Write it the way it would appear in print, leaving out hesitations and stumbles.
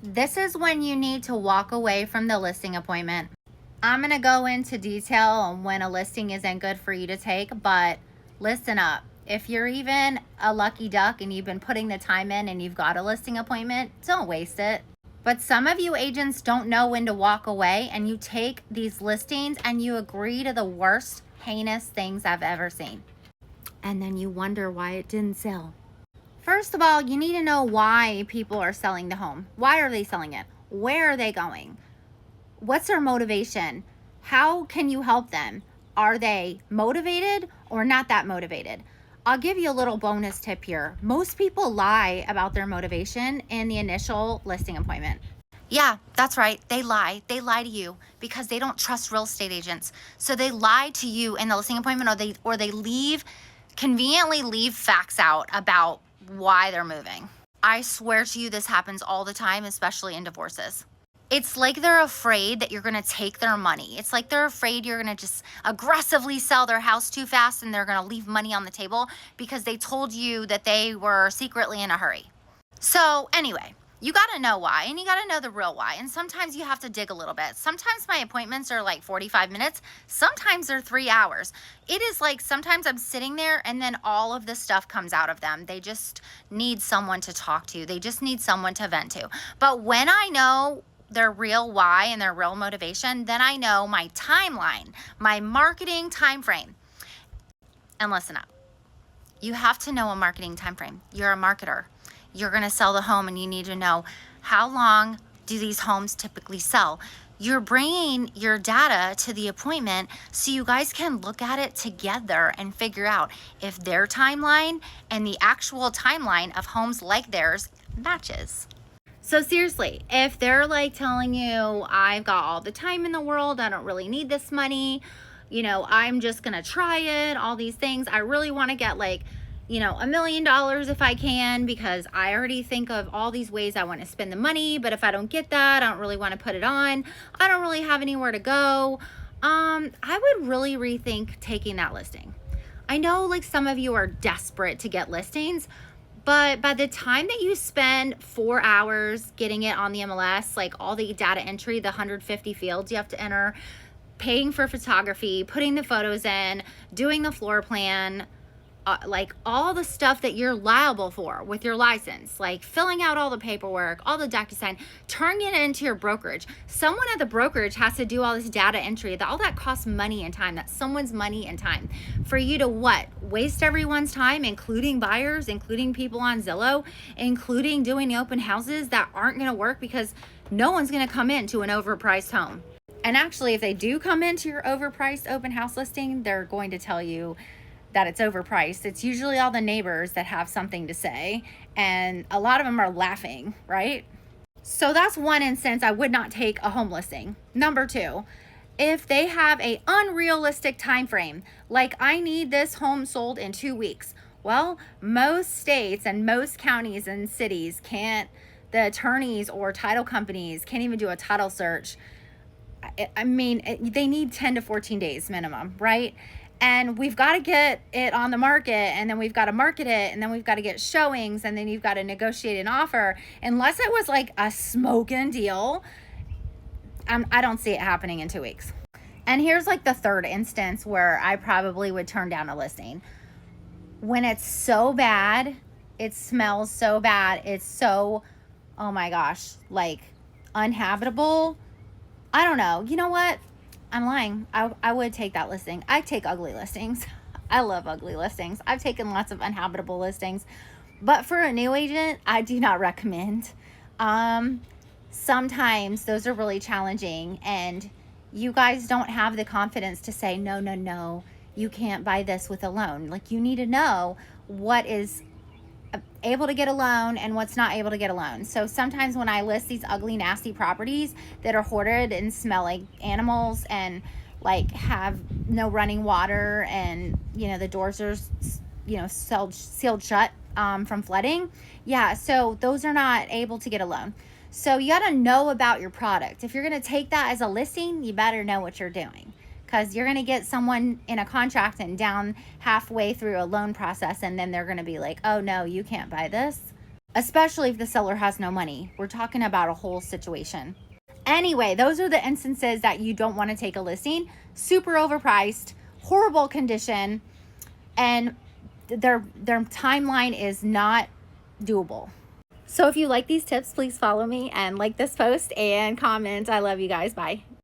This is when you need to walk away from the listing appointment. I'm going to go into detail on when a listing isn't good for you to take, but listen up. If you're even a lucky duck and you've been putting the time in and you've got a listing appointment, don't waste it. But some of you agents don't know when to walk away, and you take these listings and you agree to the worst, heinous things I've ever seen. And then you wonder why it didn't sell. First of all, you need to know why people are selling the home. Why are they selling it? Where are they going? What's their motivation? How can you help them? Are they motivated or not that motivated? I'll give you a little bonus tip here. Most people lie about their motivation in the initial listing appointment. Yeah, that's right. They lie. They lie to you because they don't trust real estate agents. So they lie to you in the listing appointment, or they conveniently leave facts out about why they're moving. I swear to you, this happens all the time, especially in divorces. It's like they're afraid that you're going to take their money. It's like they're afraid you're going to just aggressively sell their house too fast and they're going to leave money on the table because they told you that they were secretly in a hurry. So anyway, you got to know why, and you got to know the real why. And sometimes you have to dig a little bit. Sometimes my appointments are like 45 minutes. Sometimes they're 3 hours. It is like sometimes I'm sitting there and then all of this stuff comes out of them. They just need someone to talk to. They just need someone to vent to. But when I know their real why and their real motivation, then I know my timeline, my marketing time frame. And listen up. You have to know a marketing time frame. You're a marketer. You're going to sell the home, and you need to know how long do these homes typically sell. You're bringing your data to the appointment so you guys can look at it together and figure out if their timeline and the actual timeline of homes like theirs matches. So seriously, if they're like telling you, I've got all the time in the world, I don't really need this money, I'm just going to try it, all these things, I really want to get like, $1 million if I can, because I already think of all these ways I want to spend the money, but if I don't get that, I don't really want to put it on. I don't really have anywhere to go. I would really rethink taking that listing. I know like some of you are desperate to get listings, but by the time that you spend 4 hours getting it on the MLS, like all the data entry, the 150 fields you have to enter, paying for photography, putting the photos in, doing the floor plan, like all the stuff that you're liable for with your license, like filling out all the paperwork, all the DocuSign, turning it into your brokerage. Someone at the brokerage has to do all this data entry. All that costs money and time. That's someone's money and time. For you to what? Waste everyone's time, including buyers, including people on Zillow, including doing the open houses that aren't going to work because no one's going to come into an overpriced home. And actually, if they do come into your overpriced open house listing, they're going to tell you that it's overpriced. It's usually all the neighbors that have something to say, and a lot of them are laughing, right? So that's one instance I would not take a home listing. Number two, if they have a unrealistic time frame, like I need this home sold in 2 weeks. Well, most states and most counties and cities can't, the attorneys or title companies can't even do a title search. I mean, they need 10 to 14 days minimum, right? And we've got to get it on the market, and then we've got to market it, and then we've got to get showings, and then you've got to negotiate an offer. Unless it was like a smoking deal, I don't see it happening in 2 weeks. And here's like the third instance where I probably would turn down a listing. When it's so bad, it smells so bad, it's so, oh my gosh, like uninhabitable. I don't know. You know what? I'm lying. I would take that listing. I take ugly listings. I love ugly listings. I've taken lots of uninhabitable listings. But for a new agent, I do not recommend. Sometimes those are really challenging, and you guys don't have the confidence to say, no, you can't buy this with a loan. Like, you need to know what is able to get a loan and what's not able to get a loan. So sometimes when I list these ugly, nasty properties that are hoarded and smell like animals and like have no running water, and the doors are sealed shut from flooding, so those are not able to get a loan. So you got to know about your product. If you're going to take that as a listing, you better know what you're doing, because you're going to get someone in a contract and down halfway through a loan process, and then they're going to be like, oh no, you can't buy this. especially if the seller has no money. We're talking about a whole situation. Anyway, those are the instances that you don't want to take a listing. Super overpriced, horrible condition, and their timeline is not doable. So if you like these tips, please follow me and like this post and comment. I love you guys. Bye.